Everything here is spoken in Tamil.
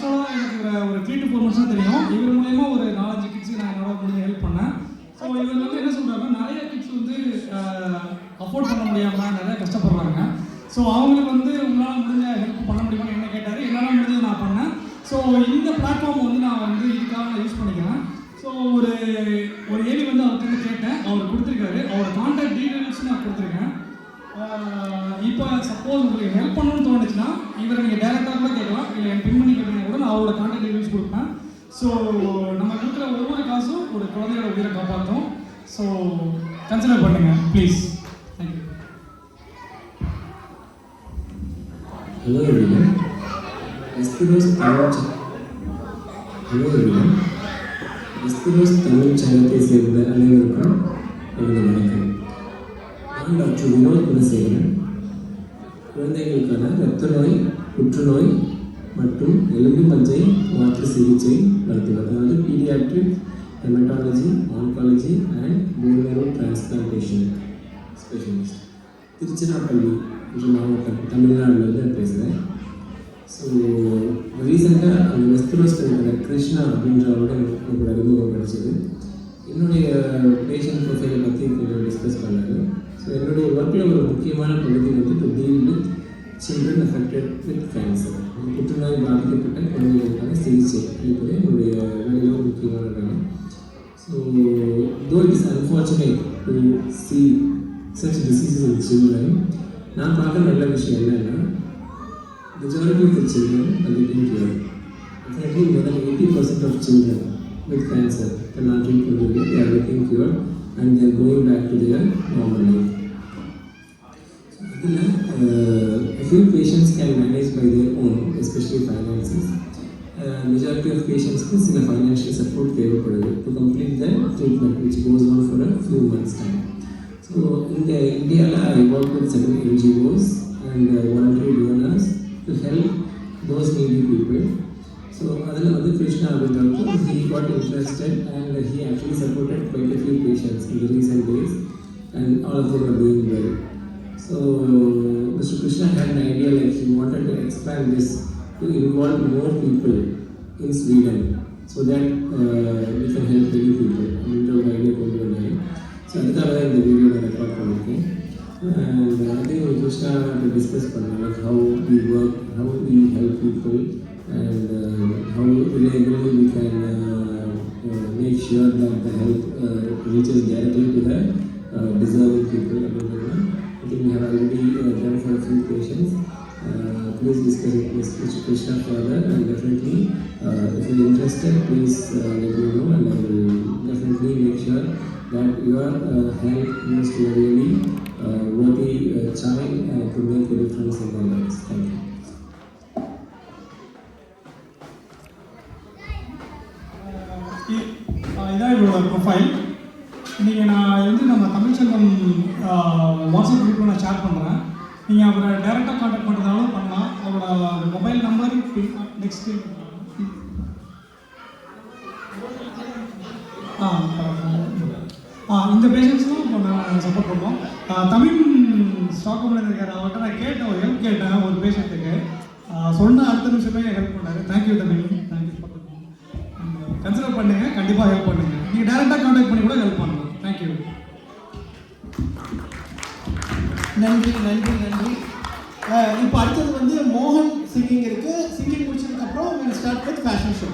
பர்சனலாக எனக்கு ஒரு 3 to 4 months தான் தெரியும். இவர் மூலயமா ஒரு 4-5 கிட்ஸுக்கு நான் என்னோட முடிஞ்ச ஹெல்ப் பண்ணேன். ஸோ இவர் வந்து என்ன சொல்கிறாங்கன்னா, நிறைய கிட்ஸ் வந்து அஃபோர்ட் பண்ண முடியாமல் நிறைய கஷ்டப்படுறாங்க. ஸோ அவங்களுக்கு வந்து உங்களால் முடிஞ்ச ஹெல்ப் பண்ண முடியுமான்னு என்ன கேட்டார். என்னால் முடிஞ்சது நான் பண்ணேன். ஸோ இந்த பிளாட்ஃபார்ம் வந்து நான் வந்து இதுக்காக நான் யூஸ் பண்ணிக்கிறேன். ஸோ ஒரு ஏவி வந்து அவர்கிட்ட கேட்டேன், அவர் கொடுத்துருக்காரு. அவரோட கான்டாக்ட் டீட்டெயில்ஸ் நான் கொடுத்துருக்கேன். இப்போ சப்போஸ் உங்களுக்கு ஹெல்ப் பண்ணணும்னு தோணுச்சுன்னா இவரை நீங்கள் டேரெக்டாக கூட கேட்கலாம், இல்லை என் பின் பண்ணி கேட்டீங்கன்னா கூட நான் அவரோட கான்டாக்ட் டீட்டெயில்ஸ் கொடுப்பேன். ஸோ நம்ம கொடுக்குற ஒவ்வொரு காசும் ஒரு குழந்தையோட உயிரை காப்பாற்றும். ஸோ கன்சிடர் பண்ணுங்கள் please. Thank you. Hello everyone. Estiros Tamil சேனத்தை சேர்ந்த அனைவருக்கும் எனது வணக்கம். நான் டாக்டர் வினோத் குணசேகரன். குழந்தைகளுக்கான இரத்த நோய், புற்றுநோய் மற்றும் எலும்பு மஞ்சை மாற்று சிகிச்சை மருத்துவர், அதாவது paediatric haematology, oncology and phone மேரோ transplantation specialist, Tiruchirappalli என்ற மாவட்டம், தமிழ்நாட்டில் பேசுகிறேன். ஸோ ரீசெண்டாக அந்த வெஸ்டரோஸ் கிருஷ்ணா அப்படின்றவரோட எனக்கு ஒரு அறிமுகம் கிடைச்சது. என்னுடைய பேஷண்ட் ப்ரொஃபைலை பற்றி கொஞ்சம் டிஸ்கஸ் பண்ணாங்க. ஸோ என்னுடைய ஒர்க்கில் ஒரு முக்கியமான பகுதி வந்து to deal with children affected with cancer, புற்றுநோய் பாதிக்கப்பட்ட குழந்தைகளுக்கான சிகிச்சை என்பது என்னுடைய வேலையில் ஒரு முக்கியமான வேலை. So though it is unfortunate to C such diseases in children, நான் பார்க்குற நல்ல விஷயம் என்னென்னா, majority of the children are getting cured. Definitely more than 80% of children with cancer cannot treat completely, they are getting cured and they are going back to their normal life. A few patients can manage by their own, especially finances. Majority of patients is in a financial support to complete their treatment, which goes on for a few months time. So in India, I work with several NGOs and voluntary donors to help those needy people. So Adil Krishna, he got interested and he actually supported quite a few patients in the recent days, and all of them are doing well. So Mr. Krishna had an idea, like he wanted to expand this to involve more people in Sweden so that we can help many people. So that's why the video I record பண்ணிருக்கேன். And I think Krishna to discuss like how we work, how we help people, and how reliably we can make sure that the help reaches directly to the deserving people. I think we have already done for a few patients. Please discuss it with Mr. Krishna further, and definitely if you are interested, please let me know, and I will definitely make sure that your help is to really worthy child to make a difference in their lives. Thank you. இதான் இவரோட ப்ரொஃபைல். இன்றைக்கி நான் வந்து நம்ம தமிழ்ச்சங்கம் வாட்ஸ்அப் குரூப்பில் நான் ஷேர் பண்ணுறேன். நீங்கள் அவரை டைரெக்டாக கான்டாக்ட் பண்ணுறதாலும் பண்ணலாம். அவரோட மொபைல் நம்பர் நெக்ஸ்ட்டு இந்த பேஷண்ட்ஸும் இப்போ நான் சப்போர்ட் பண்ணுவோம். தமிழ் ஸ்டாக்ஹோம்ல இருக்கார், அவர்கிட்ட நான் கேட்டேன், ஒரு ஹெல்ப் கேட்டேன் ஒரு பேஷண்ட்டுக்கு. சொன்ன அடுத்த நிமிஷமே ஹெல்ப் பண்ணார். Thank you Tamil, thank you. கன்சிடர் பண்ணுங்கள், கண்டிப்பாக ஹெல்ப் பண்ணுங்கள். நீங்கள் டேரெக்டாக கான்டாக்ட் பண்ணி கூட ஹெல்ப் பண்ணலாம். தேங்க்யூ. நன்றி நன்றி நன்றி. இப்போ அடுத்தது வந்து மோகன் சிங்கிங் இருக்குது. சிங்கிங் முடிச்சதுக்கப்புறம் ஸ்டார்ட் வித் ஃபேஷன் ஷோ.